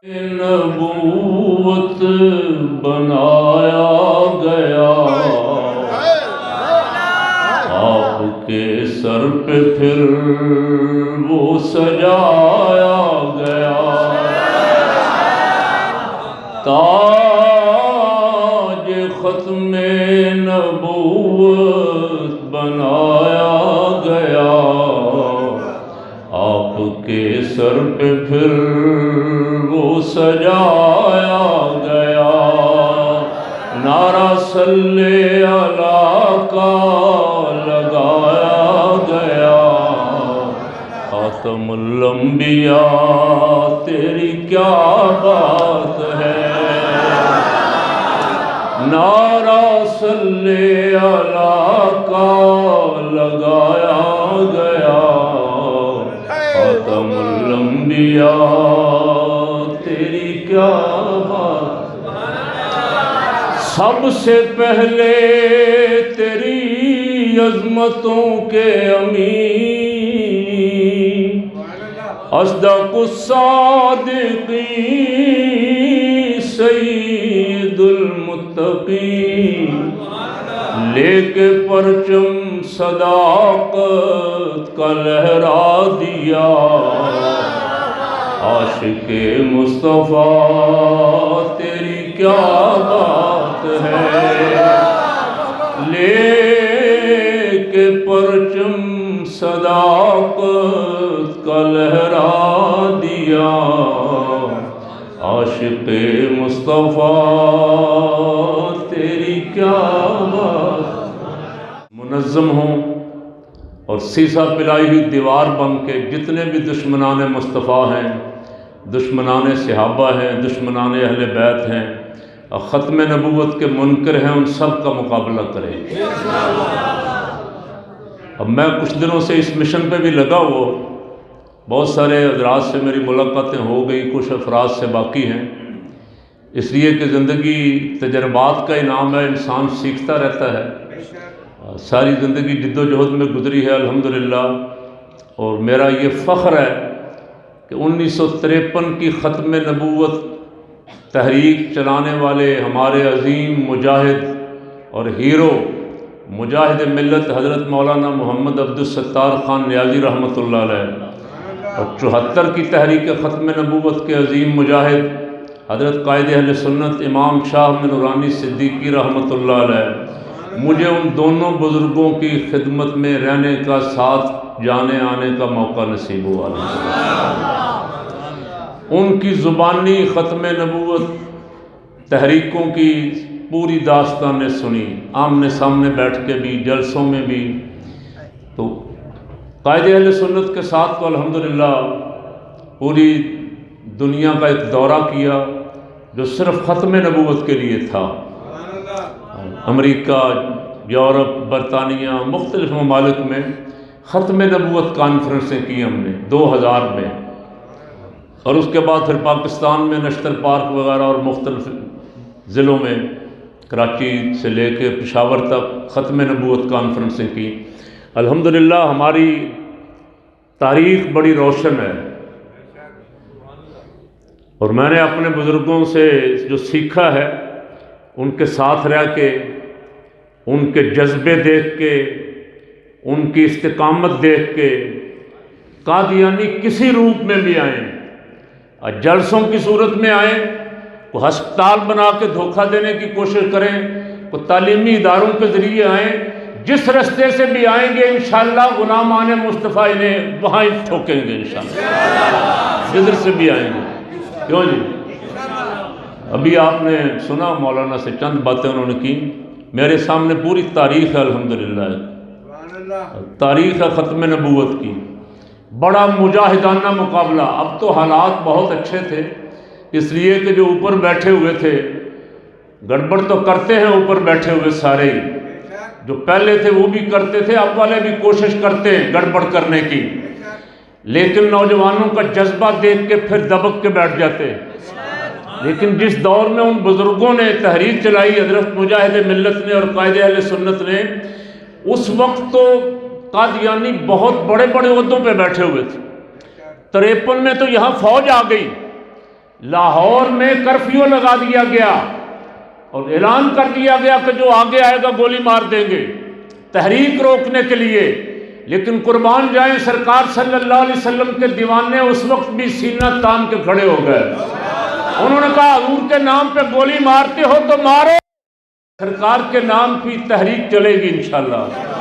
نبوت بنایا گیا آپ کے سر پہ پھر وہ سجایا گیا تاج ختم نبوت بنایا گیا آپ کے سر پہ پھر وہ سجایا گیا نعرہ صلی اللہ کا لگایا گیا خاتم الانبیاء تیری کیا بات ہے نعرہ صلی اللہ کا لگایا گیا خاتم الانبیاء تیری کیا بات سب سے پہلے تیری عظمتوں کے امین اصدق الصادقین سید المتقین لے کے پرچم صداقت کا لہرا دیا عاشق مصطفیٰ تیری کیا بات ہے لے کے پرچم صداقت کا لہرا دیا عاشق مصطفیٰ تیری کیا بات منظم ہوں اور سیسا پلائی ہوئی دیوار بن کے جتنے بھی دشمنان مصطفیٰ ہیں دشمنان صحابہ ہیں دشمنان اہل بیت ہیں اور ختم نبوت کے منکر ہیں ان سب کا مقابلہ کریں اب میں کچھ دنوں سے اس مشن پہ بھی لگا ہوا بہت سارے حضرات سے میری ملاقاتیں ہو گئی کچھ افراد سے باقی ہیں اس لیے کہ زندگی تجربات کا انعام ہے انسان سیکھتا رہتا ہے ساری زندگی جد و جہد میں گزری ہے الحمدللہ اور میرا یہ فخر ہے کہ 1953 کی ختم نبوت تحریک چلانے والے ہمارے عظیم مجاہد اور ہیرو مجاہد ملت حضرت مولانا محمد عبدالستار خان نیازی رحمۃ اللہ علیہ اور 74 کی تحریک ختم نبوت کے عظیم مجاہد حضرت قائد اہل سنت امام شاہ نورانی صدیقی رحمۃ اللہ علیہ مجھے ان دونوں بزرگوں کی خدمت میں رہنے کا ساتھ جانے آنے کا موقع نصیب ہوا ان کی زبانی ختم نبوت تحریکوں کی پوری داستان نے سنی آمنے سامنے بیٹھ کے بھی جلسوں میں بھی تو قائد اہل سنت کے ساتھ تو الحمدللہ پوری دنیا کا ایک دورہ کیا جو صرف ختم نبوت کے لیے تھا امریکہ یورپ برطانیہ مختلف ممالک میں ختم نبوت کانفرنسیں کی ہم نے 2000 میں اور اس کے بعد پھر پاکستان میں نشتر پارک وغیرہ اور مختلف ضلعوں میں کراچی سے لے کے پشاور تک ختم نبوت کانفرنسیں کی الحمدللہ ہماری تاریخ بڑی روشن ہے اور میں نے اپنے بزرگوں سے جو سیکھا ہے ان کے ساتھ رہ کے ان کے جذبے دیکھ کے ان کی استقامت دیکھ کے قادیانی کسی روپ میں بھی آئیں جلسوں کی صورت میں آئیں کو ہسپتال بنا کے دھوکہ دینے کی کوشش کریں کو تعلیمی اداروں کے ذریعے آئیں جس رستے سے بھی آئیں گے انشاءاللہ غلامان مصطفیٰ انہیں وہاں ٹھوکیں گے انشاءاللہ جدھر سے بھی آئیں گے کیوں جی ابھی آپ نے سنا مولانا سے چند باتیں انہوں نے کی میرے سامنے پوری تاریخ ہے الحمدللہ تاریخ ہے ختم نبوت کی بڑا مجاہدانہ مقابلہ اب تو حالات بہت اچھے تھے اس لیے کہ جو اوپر بیٹھے ہوئے تھے گڑبڑ تو کرتے ہیں اوپر بیٹھے ہوئے سارے ہی جو پہلے تھے وہ بھی کرتے تھے اب والے بھی کوشش کرتے ہیں گڑبڑ کرنے کی لیکن نوجوانوں کا جذبہ دیکھ کے پھر دبک کے بیٹھ جاتے لیکن جس دور میں ان بزرگوں نے تحریک چلائی حضرت مجاہد ملت نے اور قائد اہل سنت نے اس وقت تو قادیانی بہت بڑے بڑے عہدوں پہ بیٹھے ہوئے تھے 53 میں تو یہاں فوج آ گئی لاہور میں کرفیو لگا دیا گیا اور اعلان کر دیا گیا کہ جو آگے آئے گا گولی مار دیں گے تحریک روکنے کے لیے، لیکن قربان جائیں سرکار صلی اللہ علیہ وسلم کے دیوانے اس وقت بھی سینہ تان کے کھڑے ہو گئے۔ انہوں نے کہا حضور کے نام پہ گولی مارتے ہو تو مارو، سرکار کے نام کی تحریک چلے گی انشاءاللہ۔